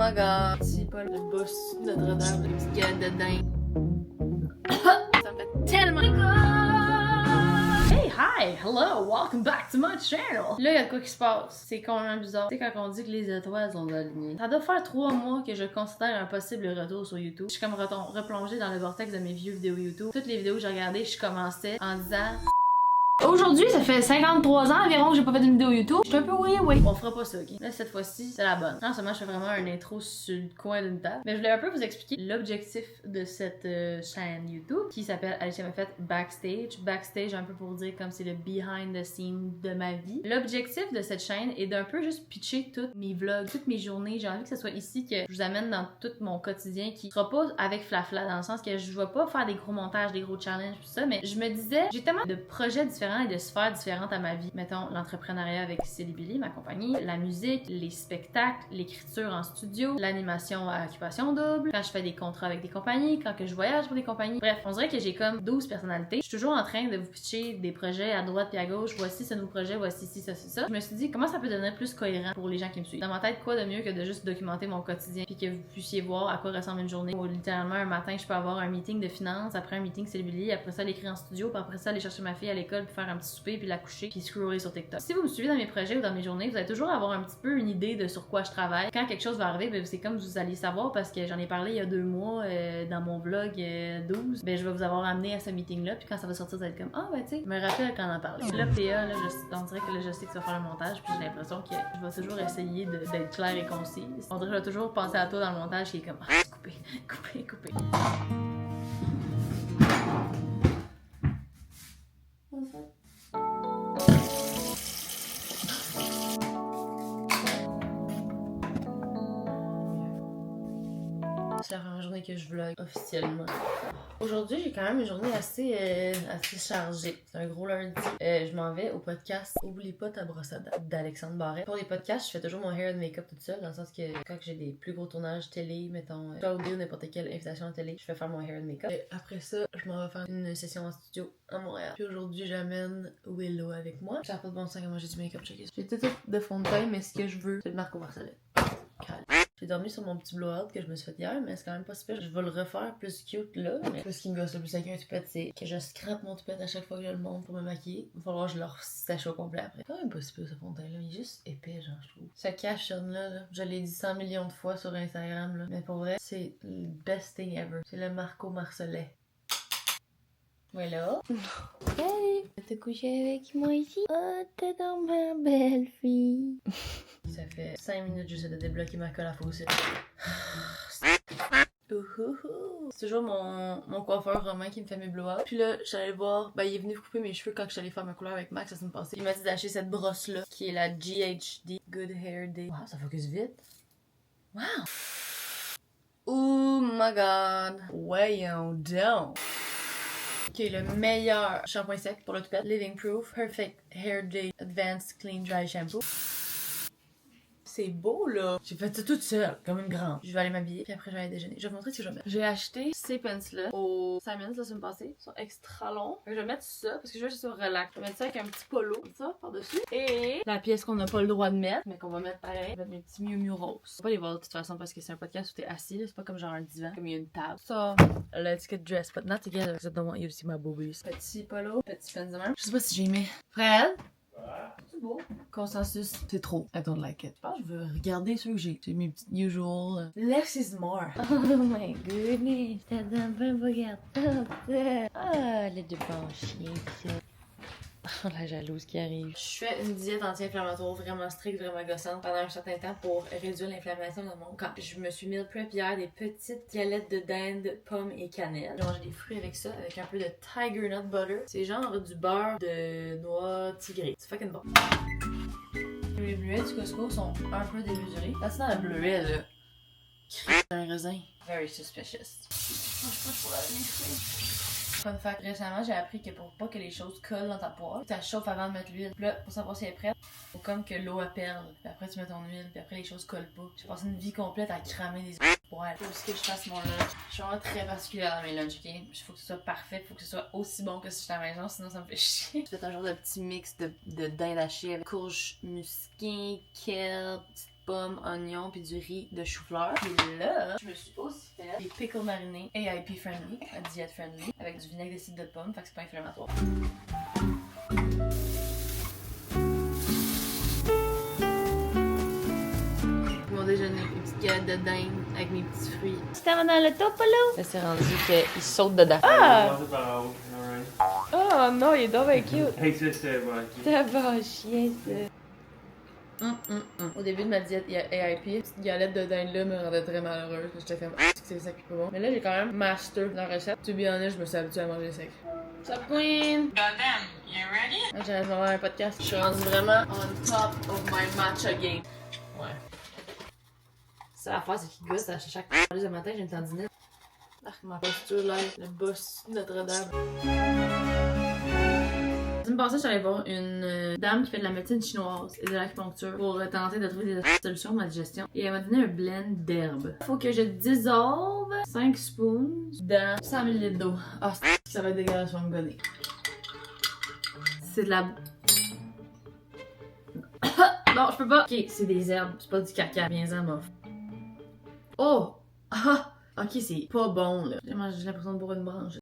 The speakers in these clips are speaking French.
my god. C'est pas le boss de Notre-Dame, le petit gars de dingue. Ça me fait tellement. Hey, hi, hello, welcome back to my channel. Là, il y a de quoi qui se passe. C'est quand même bizarre. Tu sais, quand on dit que les étoiles sont alignées. Ça doit faire 3 mois que je considère un possible retour sur YouTube. Je suis comme replongée dans le vortex de mes vieux vidéos YouTube. Toutes les vidéos que j'ai regardées, je commençais en disant... Aujourd'hui, ça fait 53 ans environ que j'ai pas fait de vidéo YouTube. Je suis un peu oui. On fera pas ça, ok? Là, cette fois-ci, c'est la bonne. Non seulement je fais vraiment un intro sur le coin d'une table, mais je voulais un peu vous expliquer l'objectif de cette chaîne YouTube qui s'appelle Alicia m'a fait Backstage. Backstage, un peu pour dire comme c'est le behind the scene de ma vie. L'objectif de cette chaîne est d'un peu juste pitcher tous mes vlogs, toutes mes journées. J'ai envie que ce soit ici que je vous amène dans tout mon quotidien qui sera pas avec flafla dans le sens que je vais pas faire des gros montages, des gros challenges, tout ça, mais je me disais, j'ai tellement de projets différents et de sphères différentes à ma vie. Mettons, l'entrepreneuriat avec Silly Billy, ma compagnie, la musique, les spectacles, l'écriture en studio, l'animation à occupation double, quand je fais des contrats avec des compagnies, quand que je voyage pour des compagnies. Bref, on dirait que j'ai comme 12 personnalités. Je suis toujours en train de vous pitcher des projets à droite et à gauche. Voici ce nouveau projet, voici ci, ça, c'est ça. Je me suis dit, comment ça peut devenir plus cohérent pour les gens qui me suivent? Dans ma tête, quoi de mieux que de juste documenter mon quotidien puis que vous puissiez voir à quoi ressemble une journée. Ou littéralement, un matin, je peux avoir un meeting de finance, après un meeting Silly Billy, après ça, l'écrire en studio, puis après ça, aller chercher ma fille à l'école pour faire un petit souper puis la coucher puis scroller sur TikTok. Si vous me suivez dans mes projets ou dans mes journées, vous allez toujours avoir un petit peu une idée de sur quoi je travaille. Quand quelque chose va arriver, ben c'est comme vous allez savoir parce que j'en ai parlé il y a 2 mois dans mon vlog 12. Ben je vais vous avoir amené à ce meeting là puis quand ça va sortir, vous allez être comme ah ben tu sais, je me rappelle quand on en parlait. Là PA là, on dirait que là je sais que ça va faire le montage puis j'ai l'impression que je vais toujours essayer d'être claire et concise. On dirait que je vais toujours penser à toi dans le montage qui est comme couper. C'est la première journée que je vlog officiellement. Aujourd'hui, j'ai quand même une journée assez chargée. C'est un gros lundi. Je m'en vais au podcast Oublie pas ta brosse à dents d'Alexandre Barret. Pour les podcasts, je fais toujours mon hair and make-up toute seule, dans le sens que quand j'ai des plus gros tournages télé, mettons, audio ou n'importe quelle invitation à télé, je fais faire mon hair and make-up. Et après ça, je m'en vais faire une session en studio à Montréal. Puis aujourd'hui, j'amène Willow avec moi. Ça n'a pas de bon sens comment j'ai du make-up, checker. J'ai tout de fond de teint, mais ce que je veux, c'est le Marco Marcellet. J'ai dormi sur mon petit blowout que je me suis fait hier, mais c'est quand même pas super. Je vais le refaire plus cute là. Mais ce qui me gosse le plus avec un toupette, c'est que je scrape mon toupette à chaque fois que je le monte pour me maquiller. Il va falloir que je le sèche au complet après. C'est quand même pas super ce fond de teint là. Il est juste épais, genre, je trouve. Ce cash-on là, je l'ai dit 100 millions de fois sur Instagram là. Mais pour vrai, c'est le best thing ever. C'est le Marco Marcellet. Voilà. Salut! Tu vas te coucher avec moi ici? Oh, t'es dans ma belle fille. Ça fait 5 minutes que j'essaie de débloquer ma colle à faucille. C'est toujours mon coiffeur Romain qui me fait mes blow-ups. Puis là, j'allais le voir, ben il est venu couper mes cheveux quand j'allais faire ma couleur avec Max la semaine passée. Il m'a dit d'acheter cette brosse-là, qui est la GHD Good Hair Day. Wow, ça focus vite. Wow! Oh my god! Voyons donc! Qui est le meilleur shampoing sec pour le toupette. Living Proof Perfect Hair Day Advanced Clean Dry Shampoo. C'est beau là! J'ai fait ça toute seule, comme une grande. Je vais aller m'habiller, puis après je vais aller déjeuner. Je vais vous montrer ce que je vais mettre. J'ai acheté ces pants-là au Simons la semaine passée. Ils sont extra longs. Je vais mettre ça parce que je veux juste relax. Je vais mettre ça avec un petit polo, comme ça, par-dessus. Et la pièce qu'on n'a pas le droit de mettre, mais qu'on va mettre pareil. Je vais mettre mes petits Miu Miu roses. On va pas les voir de toute façon parce que c'est un podcast où t'es assis. C'est pas comme genre un divan, comme il y a une table. Ça, let's get dressed, but not together because I don't want you to see my boobies. Petit polo, petit pants de même. Je sais pas si j'ai aimé. Fred? C'est beau. Consensus, c'est trop. I don't like it. Je pense que je veux regarder ceux que j'ai. J'ai mes petits usual. Less is more. Oh my goodness. T'as un peu regarde ça. Ah, le deux bon chien, ça. Oh, la jalouse qui arrive. Je fais une diète anti-inflammatoire vraiment stricte, vraiment gossante pendant un certain temps pour réduire l'inflammation dans mon corps. Je me suis meal prep hier des petites galettes de dinde, pommes et cannelle. J'ai mangé des fruits avec ça, avec un peu de tiger nut butter. C'est genre du beurre de noix tigrée. C'est fucking bon. Les bleuets du Costco sont un peu démesurés. That's not a bleuet là. Un raisin. Very suspicious. Je pour laver mes fruits. Fun fact, récemment j'ai appris que pour pas que les choses collent dans ta poêle, tu la chauffes avant de mettre l'huile. Puis là, pour savoir si elle est prête, faut comme que l'eau elle perle. Puis après tu mets ton huile, puis après les choses collent pas. J'ai passé une vie complète à cramer des poêles. Faut aussi que je fasse mon lunch. Je suis vraiment très particulière dans mes lunchs, ok? Il faut que ce soit parfait, faut que ce soit aussi bon que si j'étais à la maison, sinon ça me fait chier. Je fais un genre de petit mix de dinde hachée avec courge musquée, kelp, pommes, oignons, puis du riz de chou-fleur. Et là, je me suis aussi fait des pickles marinés AIP friendly, diète friendly, avec du vinaigre de cidre de pomme, fait que c'est pas inflammatoire. Mon déjeuner, une petite galette de dinde avec mes petits fruits. C'était dans le topolo! Là, c'est rendu qu'il saute dedans. Ah! Oh non, il est donc bien cute! Hey, ça, c'était bon. C'était bon chien, ça! Au début de ma diète AIP, cette galette de dinde là me rendait très malheureuse. J'étais comme, c'est sec pis pas bon. Mais là, j'ai quand même master la recette. To be honest, je me suis habituée à manger sec. What's up, queen? Goddamn, you ready? J'arrête de faire un podcast. Je suis rendue vraiment on top of my matcha game. Ouais. Ça, l'affaire, c'est qu'il gosse à chaque fois. Le matin, j'ai une tendinite. Ah, ma posture là, le boss Notre-Dame. La semaine passée, j'allais voir une dame qui fait de la médecine chinoise et de l'acupuncture pour tenter de trouver des solutions de ma digestion. Et elle m'a donné un blend d'herbes. Faut que je dissolve 5 spoons dans 100 ml d'eau. Ah, ça va être dégueulasse, ça va me gonner. C'est de la... Non, je peux pas. Ok, c'est des herbes, c'est pas du caca. Viens-en, mof. Oh! Ah! Ok, c'est pas bon, là. J'ai l'impression de boire une branche.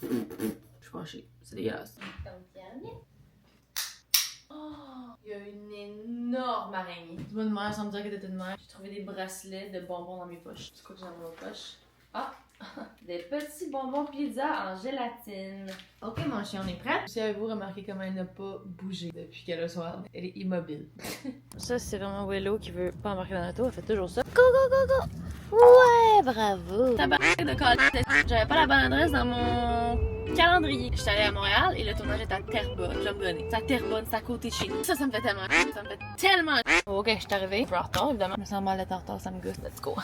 Je suis fâchée. C'est dégueulasse. Oh! Il y a une énorme araignée. C'est pas une mère sans me dire que t'étais une mère. J'ai trouvé des bracelets de bonbons dans mes poches. C'est quoi que j'ai dans mes poches? Ah! Des petits bonbons pizza en gélatine. Ok, mon chien, on est prêt? Si avez-vous remarqué comment elle n'a pas bougé depuis qu'elle a soir? Elle est immobile. Ça, c'est vraiment Willow qui veut pas embarquer dans l'auto. Elle fait toujours ça. Go, go, go, go! Ouais, bravo! Tabarnak de colle. J'avais pas la bonne adresse dans mon calendrier. J'étais allée à Montréal et le tournage était à Terrebonne. Je vais me gonner. C'est à Terrebonne, c'est à côté de chez nous. Ça me fait tellement chier. Ça me fait tellement chier. Ok, je suis arrivée. Je suis en retard, évidemment. Je me sens mal d'être en retard, ça me gosse. Let's go.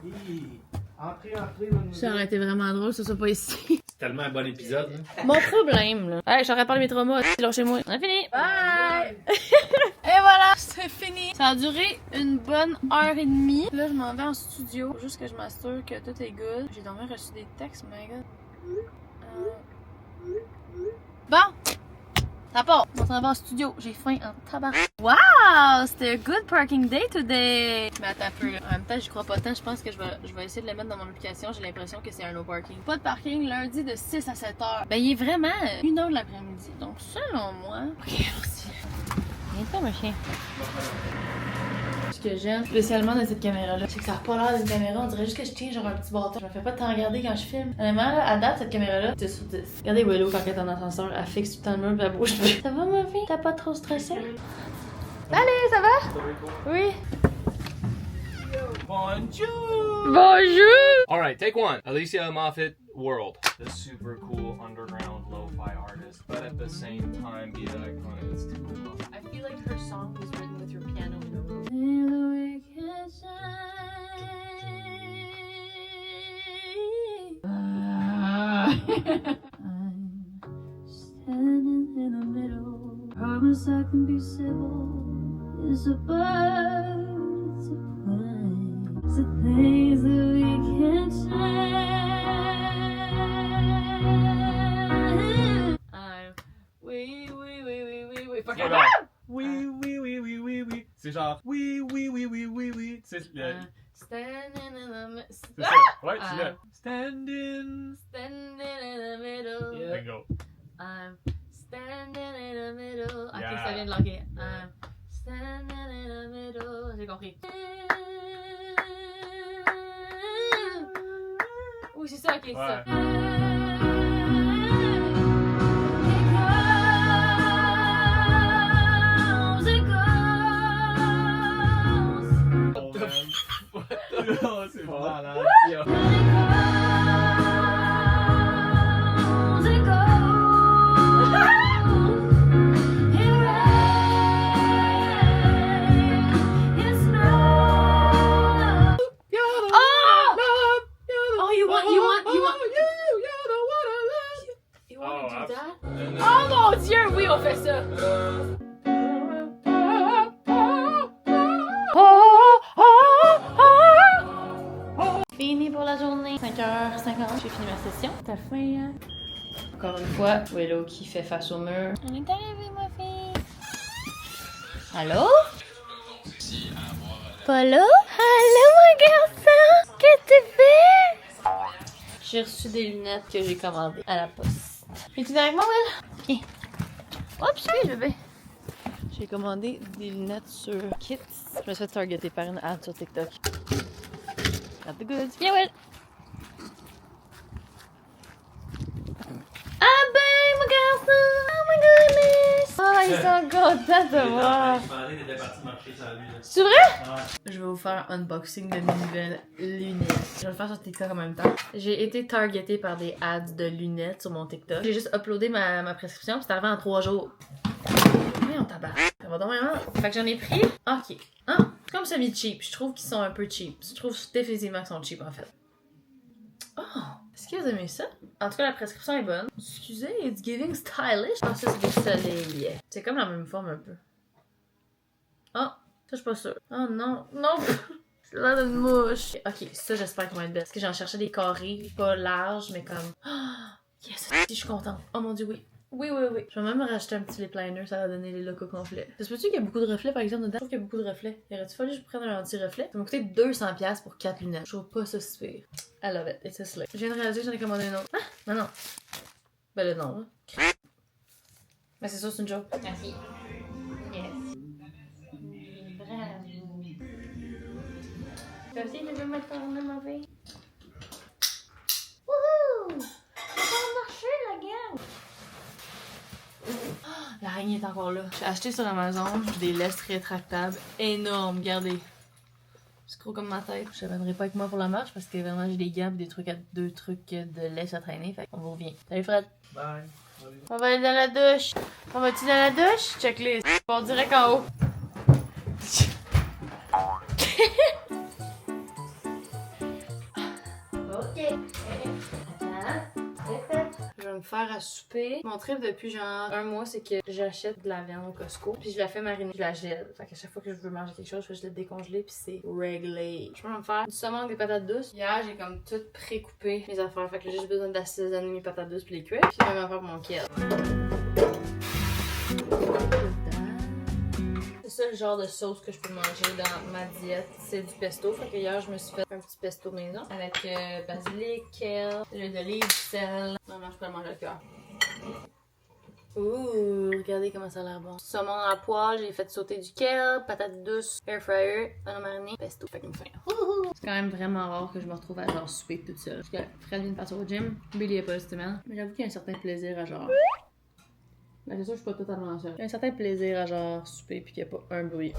Oui. Entrez, mon Ça aurait été vraiment drôle, ça soit pas ici. C'est tellement un bon épisode, là. Mon problème, là. Hey, j'aurais parlé de mes traumas. Lâchez-moi. On a fini. Bye! Et voilà, c'est fini. Ça a duré une bonne heure et demie. Là, je m'en vais en studio. Faut juste que je m'assure que tout est good. J'ai donc reçu des textes, my god. Bon! Ça part! On s'en va en studio. J'ai faim en tabac. Wow! C'était un good parking day today! Mais attends un peu, là. En même temps, j'y crois pas tant. Je pense que je vais essayer de le mettre dans mon application. J'ai l'impression que c'est un no parking. Pas de parking lundi de 6 à 7 heures. Ben, il est vraiment 1h de l'après-midi. Donc, selon moi... Ok, merci. Viens-toi, mon chien. Ce que j'aime spécialement de cette caméra-là, c'est que ça n'a pas l'air d'une caméra. On dirait juste que je tiens genre un petit bâton. Je me fais pas tant regarder quand je filme. Honnêtement, là, à date, cette caméra-là, c'est sur 10. Regardez Willow quand elle est en ascenseur, elle fixe tout le temps le mur pis elle bouge plus. Ça va, ma fille? T'as pas trop stressé? Salut, ça va? Oui. Bonjour! Bonjour! Alright, take one. Alicia Moffett World. The super cool underground lo-fi artist, but at the same time be the iconic. It's too cool. I feel like her song was written with your piano in a room. Standing in the middle, promise I can be civil. It's a bird, it's a plane. It's the things that we can't change. Oui. Fuck it. Oui. C'est genre, oui. C'est le... Standing in the middle. C'est ça. Ouais, c'est là. Standing in the middle. Yeah. Bingo. I'm standing in the middle. Ok, Yeah. ça vient de loguer. I'm standing in the middle. J'ai compris. Oui, c'est ça, ok, c'est ça. Oh, c'est malade. Yo. Oh mon Dieu, oui, on fait ça. Fini pour la journée. 5h50, j'ai fini ma session. T'as faim, hein? Encore une fois, Willow qui fait face au mur. On est arrivé, ma fille. Allô? Polo? Allô, mon garçon? Qu'est-ce que tu fais? J'ai reçu des lunettes que j'ai commandées à la poste. Es-tu avec moi, Will? Viens. Oups, oui, bébé. J'ai commandé des lunettes sur Kits. Je me suis fait targeter par une ad sur TikTok. Not the goods. Viens, Will. Ah ben, mon garçon! Oh my goodness! Oh, ils sont contents de voir! C'est vrai? Je vais vous faire un unboxing de mes nouvelles lunettes. Je vais le faire sur TikTok en même temps. J'ai été targetée par des ads de lunettes sur mon TikTok. J'ai juste uploadé ma prescription, puis c'est arrivé en 3 jours. Oui, on tabac. Ça va donc vraiment. Fait que j'en ai pris. Ok. Ah, c'est comme semi-cheap. Je trouve qu'ils sont un peu cheap. Je trouve définitivement qu'ils sont cheap en fait. Oh! Est-ce que vous aimez ça? En tout cas, la prescription est bonne. Excusez, it's giving stylish. Ah, ça, c'est des soleils. C'est comme la même forme un peu. Oh, ça, je suis pas sûre. Oh non, non! C'est l'air d'une mouche. Ok, ça, j'espère qu'ils vont être belles. Parce que j'en cherchais des carrés, pas larges, mais comme. Oh, yes! Je suis contente. Oh mon dieu, oui. Oui. Je vais même racheter un petit lip liner, ça va donner les locaux complets. Ça se peut-tu qu'il y a beaucoup de reflets par exemple dedans? Je trouve qu'il y a beaucoup de reflets. Il aurait-tu fallu que je prenne un anti-reflet? Ça m'a coûté 200$ pour 4 lunettes. Je trouve pas ça si pire. I love it. It's a slip. Je viens de réaliser que j'en ai commandé une autre. Ah! Non. Ben le nom, là. Mais c'est sûr, c'est une joke. Merci. Yes. Bravo. Toi aussi, tu veux mettre ton nom mauvais? Wouhou! Ça va marcher, la gang! L'araignée est encore là. J'ai acheté sur Amazon des laisses rétractables énormes, regardez. C'est gros comme ma tête. Je n'amènerai pas avec moi pour la marche parce que vraiment j'ai des gants et des trucs deux trucs de laisse à traîner. Fait qu'on vous revient. Salut Fred. Bye. On va aller dans la douche. On va-tu dans la douche? Check les. On direct en haut. Ok. Je vais me faire à souper. Mon trip depuis genre 1 mois, c'est que j'achète de la viande au Costco, puis je la fais mariner, je la gèle. Fait qu'à chaque fois que je veux manger quelque chose, je fais juste le décongeler, puis c'est réglé. Je peux me faire du saumon avec des patates douces. Hier, j'ai comme tout pré-coupé mes affaires. Fait que j'ai juste besoin d'assaisonner mes patates douces puis les cuire. Puis je vais m'en faire pour mon kid. C'est ça le genre de sauce que je peux manger dans ma diète. C'est du pesto. Fait que hier, je me suis fait un petit pesto maison avec basilic, kale, l'huile d'olive, sel. Normalement, je peux le manger le cœur. Ouh, regardez comment ça a l'air bon. Saumon à poêle, j'ai fait sauter du kale, patates douces, air fryer, oignon mariné, pesto. Fait qu'il me fait. C'est quand même vraiment rare que je me retrouve à genre souper toute seule. Parce que Fred vient de partir au gym, Billy est pas cette semaine. Mais j'avoue qu'il y a un certain plaisir à genre. Ben c'est sûr, je suis pas totalement seule. Il y a un certain plaisir à genre souper pis qu'il n'y a pas un bruit.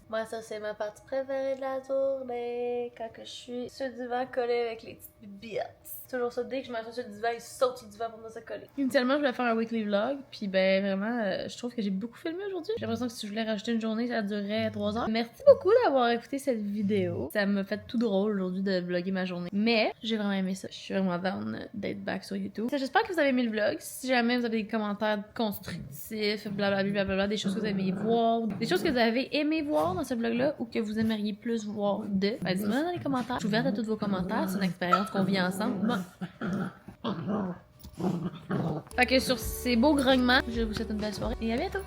Moi, ça, c'est ma partie préférée de la journée. Quand que je suis sur le divan collé avec les petites billettes. Toujours ça, dès que je m'assois sur le divan, ils sautent sur le divan pour me se coller. Initialement, je voulais faire un weekly vlog. Puis, ben, vraiment, je trouve que j'ai beaucoup filmé aujourd'hui. J'ai l'impression que si je voulais rajouter une journée, ça durerait 3 heures. Merci beaucoup d'avoir écouté cette vidéo. Ça m'a fait tout drôle aujourd'hui de vlogger ma journée. Mais, j'ai vraiment aimé ça. Je suis vraiment down d'être back sur YouTube. J'espère que vous avez aimé le vlog. Si jamais vous avez des commentaires constructifs, blablabla, des choses que vous aimez voir, des choses que vous avez aimé voir dans ce vlog-là ou que vous aimeriez plus voir de, ben, dites-moi dans les commentaires. Je suis ouverte à tous vos commentaires. C'est une expérience qu'on vit ensemble. Bon. Fait que sur ces beaux grognements, je vous souhaite une belle soirée et à bientôt!